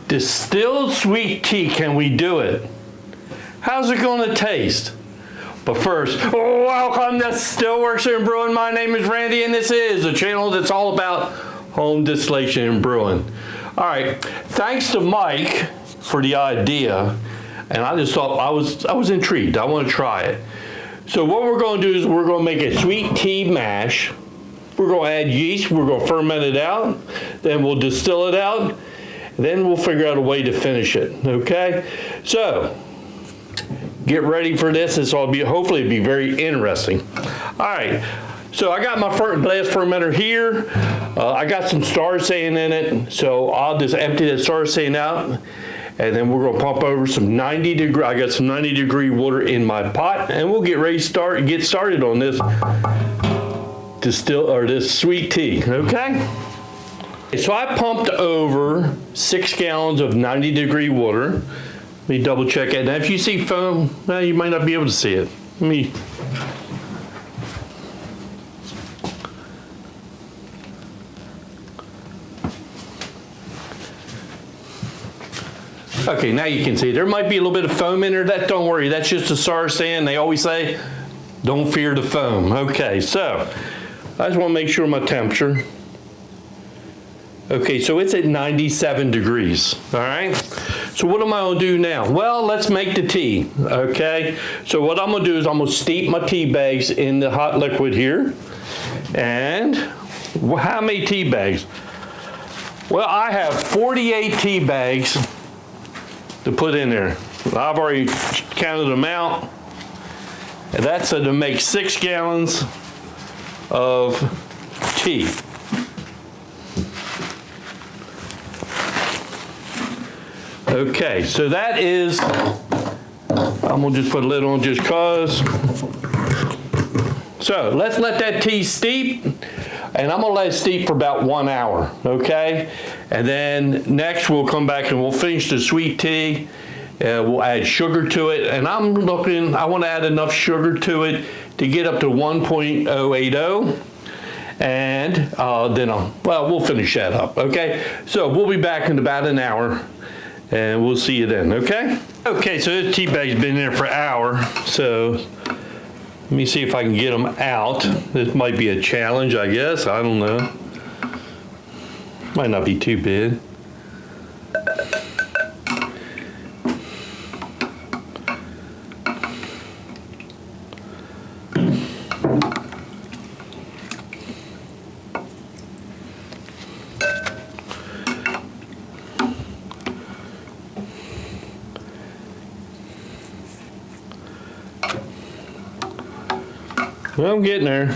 Distilled sweet tea, can we do it? How's it gonna taste? But first, welcome to Still Works in Brewing. My name is Randy and this is a channel that's all about home distillation and brewing. All right, thanks to Mike for the idea, and I just thought I was intrigued. I want to try it. So what we're going to do is we're going to make a sweet tea mash. We're going to add yeast. We're going to ferment it out. Then we'll distill it out. Then we'll figure out a way to finish it. Okay. So get ready for this. This will be hopefully be very interesting. All right. So I got my glass fermenter here. I got some star sand in it. So I'll just empty that star sand out. And then we're gonna pump over some 90-degree, I got some 90-degree water in my pot, and we'll get ready to get started on this this sweet tea, okay? So I pumped over 6 gallons of 90-degree water. Let me double check it. Now if you see foam, well, you might not be able to see it. Let me. Okay, now you can see. There might be a little bit of foam in there. Don't worry, that's just a star sand. They always say, don't fear the foam. Okay, so I just want to make sure my temperature. Okay, so it's at 97 degrees, all right? So what am I gonna do now? Well, let's make the tea, okay? So what I'm gonna do is I'm gonna steep my tea bags in the hot liquid here. And how many tea bags? Well, I have 48 tea bags to put in there. I've already counted them out. And that's to make 6 gallons of tea. Okay, so that is, I'm gonna just put a lid on just cause. So let's let that tea steep, and I'm gonna let it steep for about 1 hour, okay? And then next we'll come back and we'll finish the sweet tea. We'll add sugar to it, and I want to add enough sugar to it to get up to 1.080, and then we'll finish that up, okay? So we'll be back in about an hour, and we'll see you then, okay? Okay, so this tea bag's been there for an hour, so let me see if I can get them out. This might be a challenge, I guess. I don't know. Might not be too bad. Well, I'm getting there.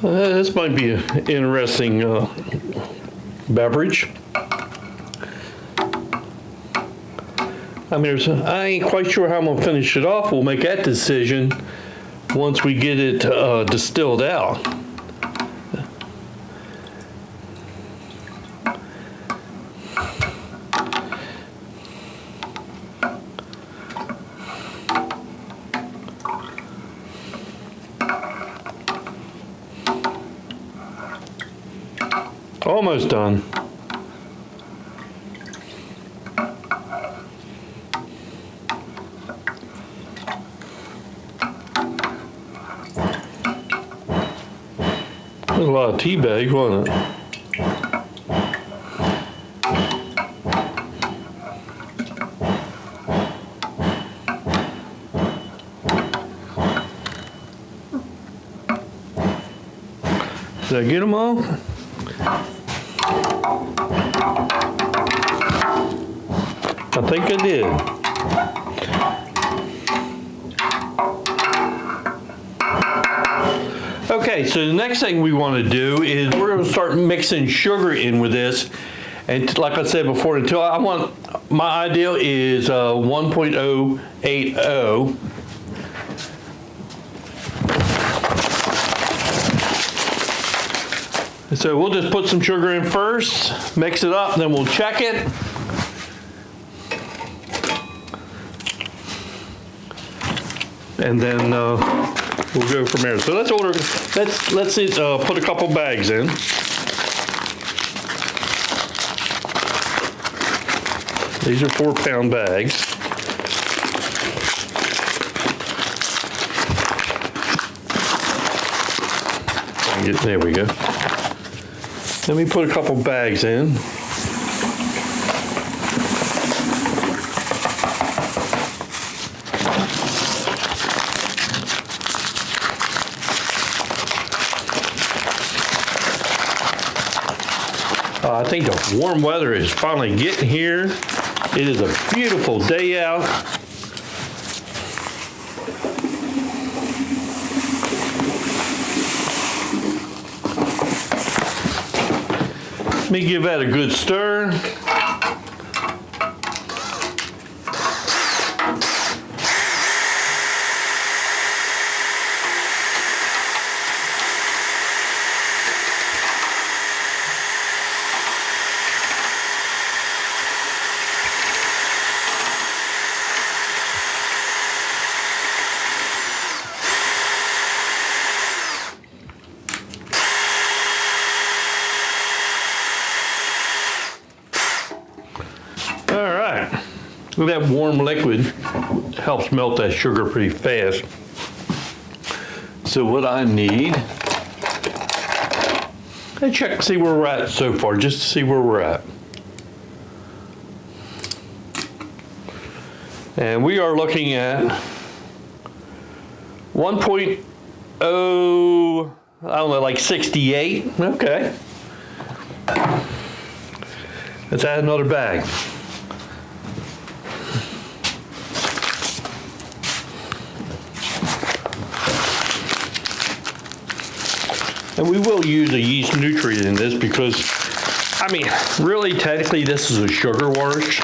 This might be an interesting beverage. I ain't quite sure how I'm gonna finish it off. We'll make that decision once we get it distilled out. Almost done. There's a lot of tea bags, wasn't it? Did I get them all? I think I did. Okay, so the next thing we want to do is we're going to start mixing sugar in with this. And like I said before, my ideal is 1.080. So we'll just put some sugar in first, mix it up, and then we'll check it. And then we'll go from there. So let's put a couple bags in. These are 4-pound bags. There we go. Let me put a couple bags in. I think the warm weather is finally getting here. It is a beautiful day out. Let me give that a good stir. That warm liquid helps melt that sugar pretty fast. So what I need, I check to see where we're at so far, just to see where we're at. And we are looking at 1.0, I don't know, like 68. Okay. Let's add another bag. And we will use a yeast nutrient in this because, I mean, really technically this is a sugar wash.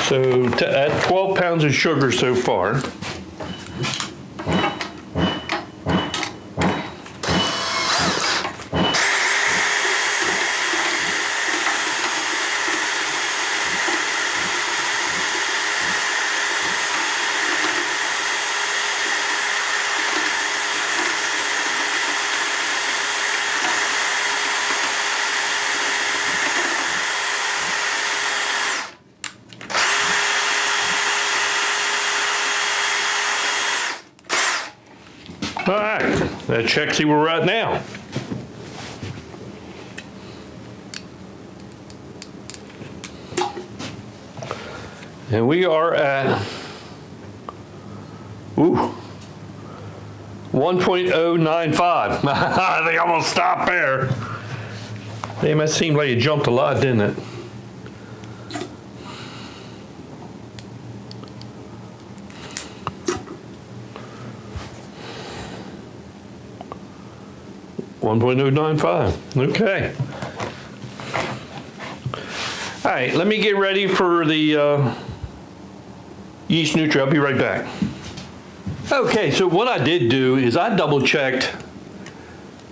So to add 12 pounds of sugar so far. All right, let's check, see where we're at now. And we are at, 1.095. I think I'm gonna stop there. Damn, that seemed like it jumped a lot, didn't it? $1.095. Okay. All right, let me get ready for the yeast nutrient. I'll be right back. Okay, so what I did do is I double checked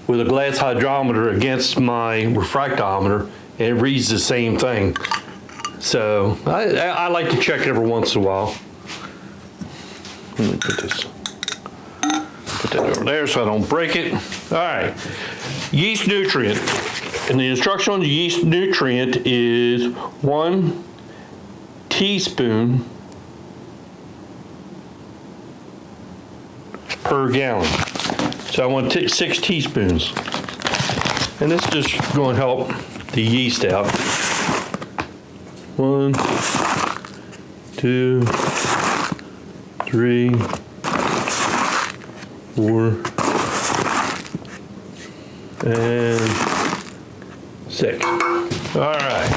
with a glass hydrometer against my refractometer, and it reads the same thing. So I like to check every once in a while. Let me put that over there so I don't break it. All right, yeast nutrient. And the instruction on the yeast nutrient is 1 teaspoon per gallon. So I want 6 teaspoons. And this is just going to help the yeast out. 1, 2, 3, 4, and 6. All right.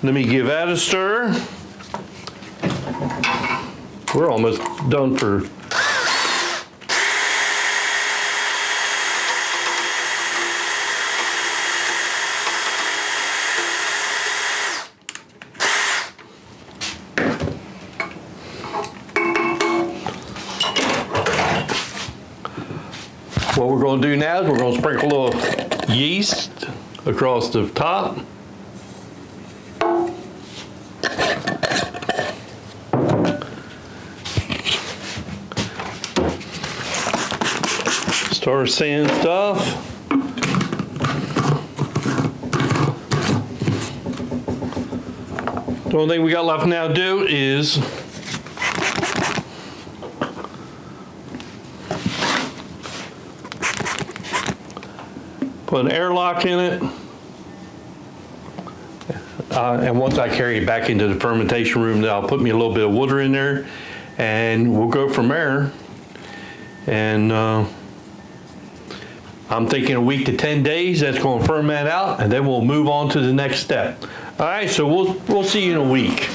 Let me give that a stir. We're almost done for. What we're going to do now is we're going to sprinkle a little yeast across the top. Start saying stuff. The only thing we got left now to do is put an airlock in it. And once I carry it back into the fermentation room, then I'll put me a little bit of water in there and we'll go from there. And I'm thinking a week to 10 days, that's going to ferment out, and then we'll move on to the next step. All right, so we'll see you in a week.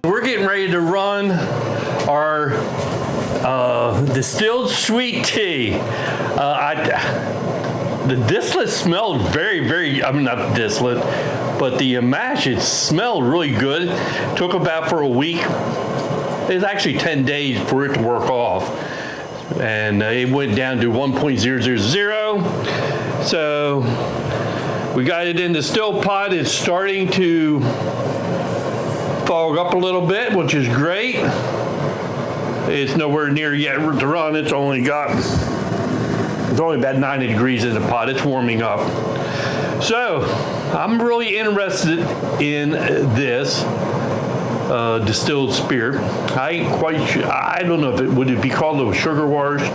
We're getting ready to run our distilled sweet tea. The distillate smelled I mean not distillate, but the mash, it smelled really good. Took about for a week. It was actually 10 days for it to work off. And it went down to 1.000. So we got it in the still pot. It's starting to fog up a little bit, which is great. It's nowhere near yet to run. It's only about 90 degrees in the pot. It's warming up. So I'm really interested in this distilled spirit. I ain't quite sure. I don't know if it would be called a sugar wash.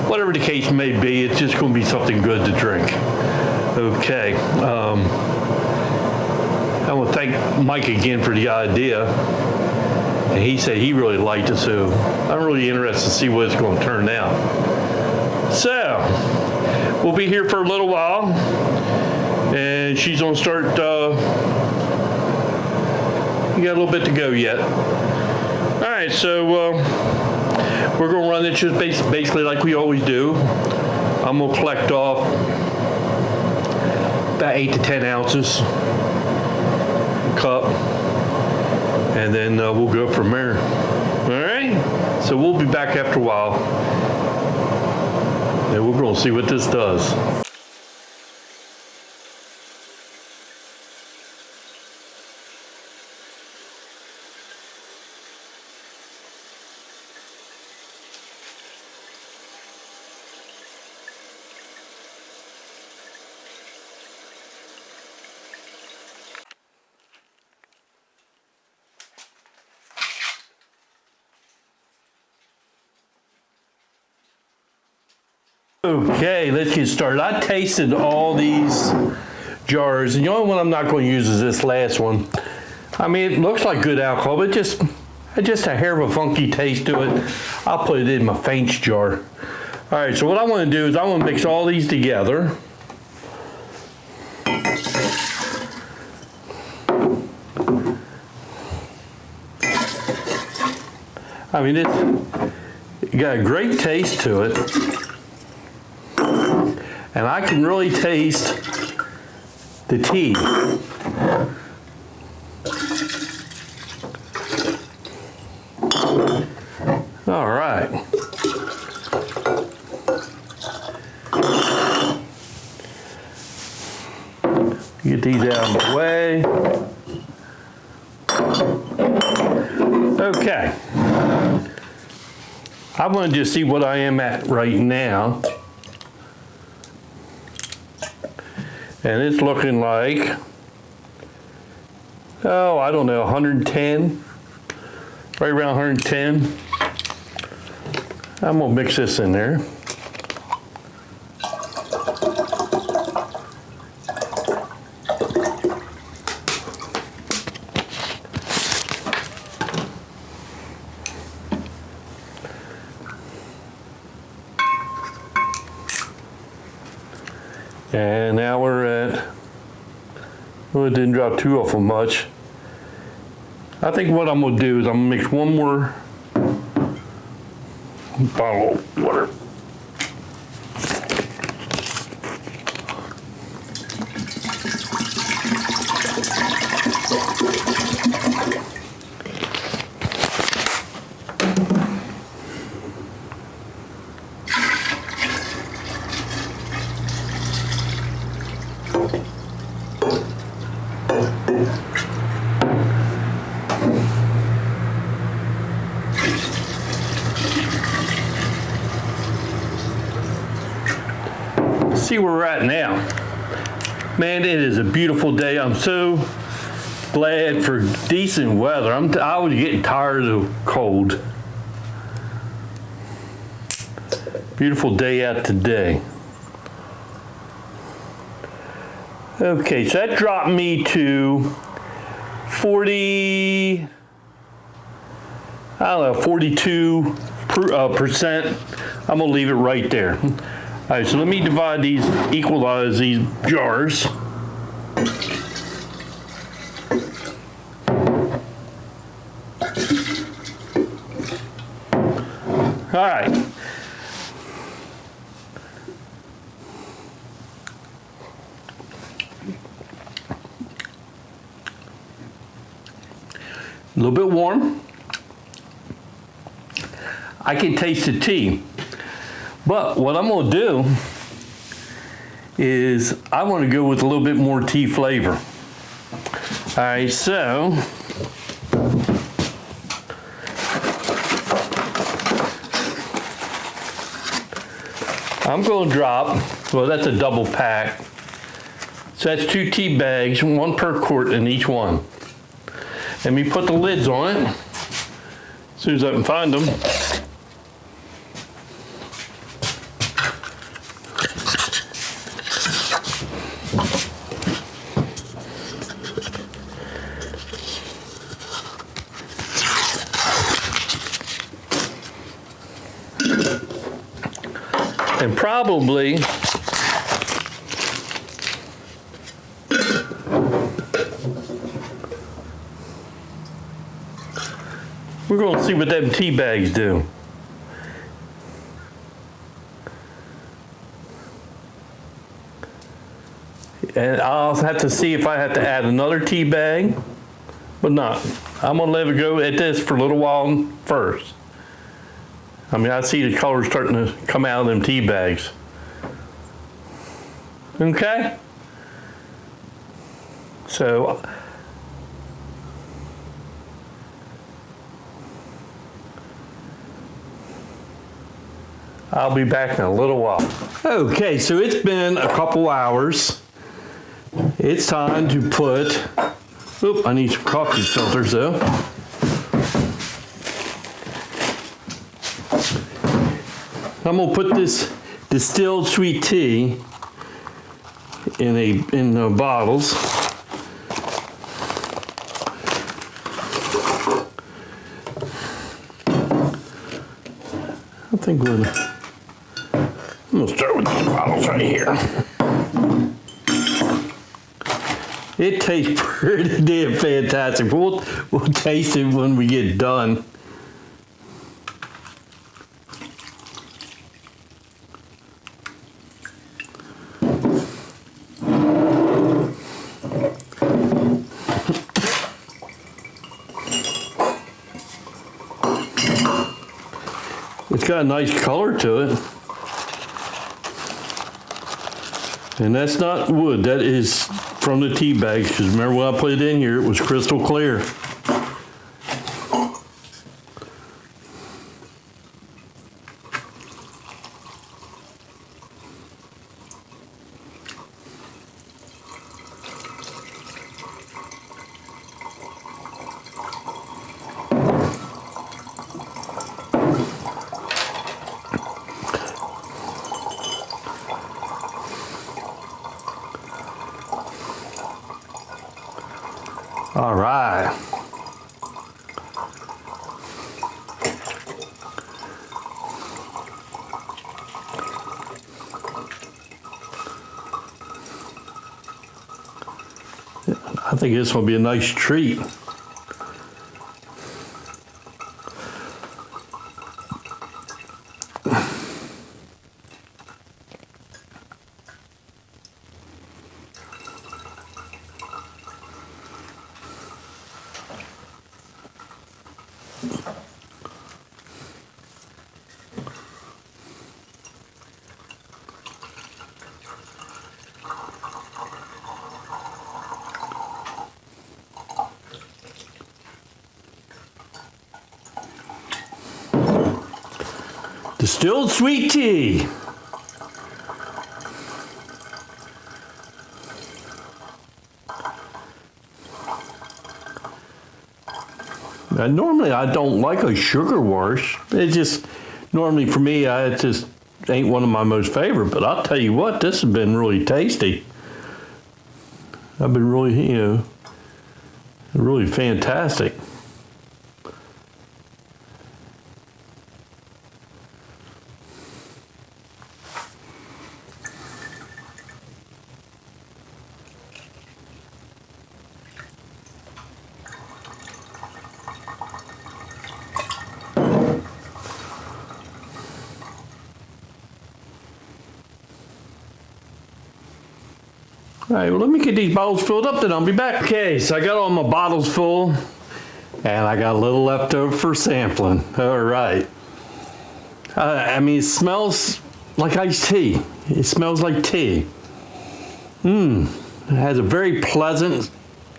Whatever the case may be, it's just going to be something good to drink. Okay. I want to thank Mike again for the idea. And he said he really liked it, so I'm really interested to see what it's going to turn out. So, we'll be here for a little while, and she's going to start, you got a little bit to go yet. All right, so we're going to run it just basically like we always do. I'm going to collect off about 8 to 10 ounces. Cup, and then we'll go from there. All right, so we'll be back after a while, and we're going to see what this does. Okay, let's get started. I tasted all these jars, and the only one I'm not going to use is this last one. I mean, it looks like good alcohol, but just a hair of a funky taste to it. I'll put it in my faints jar. All right, so what I want to do is I want to mix all these together. I mean, it's got a great taste to it. And I can really taste the tea. All right. Get these out of the way. Okay. I want to just see what I am at right now. And it's looking like, oh, I don't know, 110. Right around 110. I'm gonna mix this in there. And now we're at, well, it didn't drop too awful much. I think what I'm gonna do is I'm gonna mix one more bottle of water. See where we're at now. Man, it is a beautiful day. I'm so glad for decent weather. I was getting tired of the cold. Beautiful day out today. Okay, so that dropped me to 42%. I'm gonna leave it right there. All right, so let me equalize these jars. All right. A little bit warm. I can taste the tea. But what I'm gonna do is I want to go with a little bit more tea flavor. All right, so I'm gonna drop, well, that's a double pack. So that's 2 tea bags, 1 per quart in each one. Let me put the lids on it as soon as I can find them. And probably we're going to see what them tea bags do. And I'll have to see if I have to add another tea bag, but not. I'm going to let it go at this for a little while first. I mean, I see the color starting to come out of them tea bags. Okay? So, I'll be back in a little while. Okay, so it's been a couple hours. It's time to put, I need some coffee filters though. I'm gonna put this distilled sweet tea in the bottles. I think I'm gonna start with these bottles right here. It tastes pretty damn fantastic. We'll taste it when we get done. It's got a nice color to it. And that's not wood, that is from the tea bags, because remember when I put it in here, it was crystal clear. All right. I think this will be a nice treat. Distilled sweet tea. Now, normally I don't like a sugar wash. It just, normally for me, it just ain't one of my most favorite, but I'll tell you what, this has been really tasty. I've been really, really fantastic. All right, well, let me get these bottles filled up, then I'll be back. Okay, so I got all my bottles full, and I got a little left over for sampling. All right. I mean, it smells like iced tea. It smells like tea. It has a very pleasant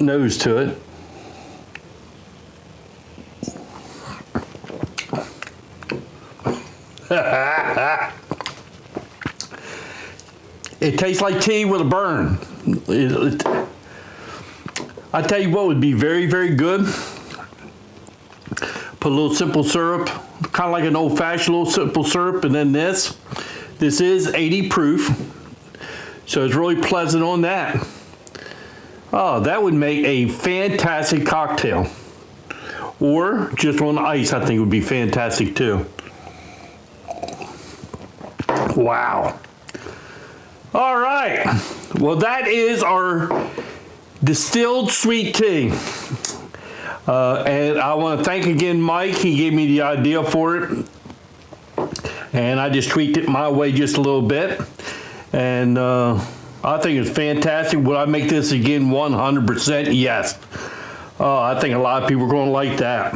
nose to it. It tastes like tea with a burn. I tell you what would be very, very good. Put a little simple syrup, kind of like an old-fashioned little simple syrup, and then this. This is 80 proof, so it's really pleasant on that. Oh, that would make a fantastic cocktail. Or just on ice, I think would be fantastic too. Wow. All right, well, that is our distilled sweet tea. And I want to thank again Mike. He gave me the idea for it. And I just tweaked it my way just a little bit. And I think it's fantastic. Would I make this again 100%? Yes. I think a lot of people are going to like that.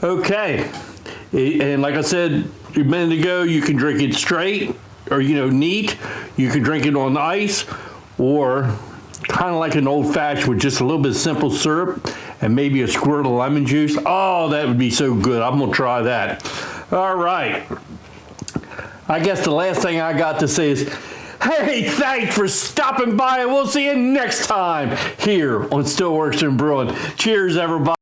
Okay. And like I said a minute ago, you can drink it straight or, neat. You can drink it on ice or kind of like an old-fashioned with just a little bit of simple syrup and maybe a squirt of lemon juice. Oh, that would be so good. I'm going to try that. All right. I guess the last thing I got to say is, hey, thanks for stopping by, and we'll see you next time here on Still Works in Brewing. Cheers, everybody.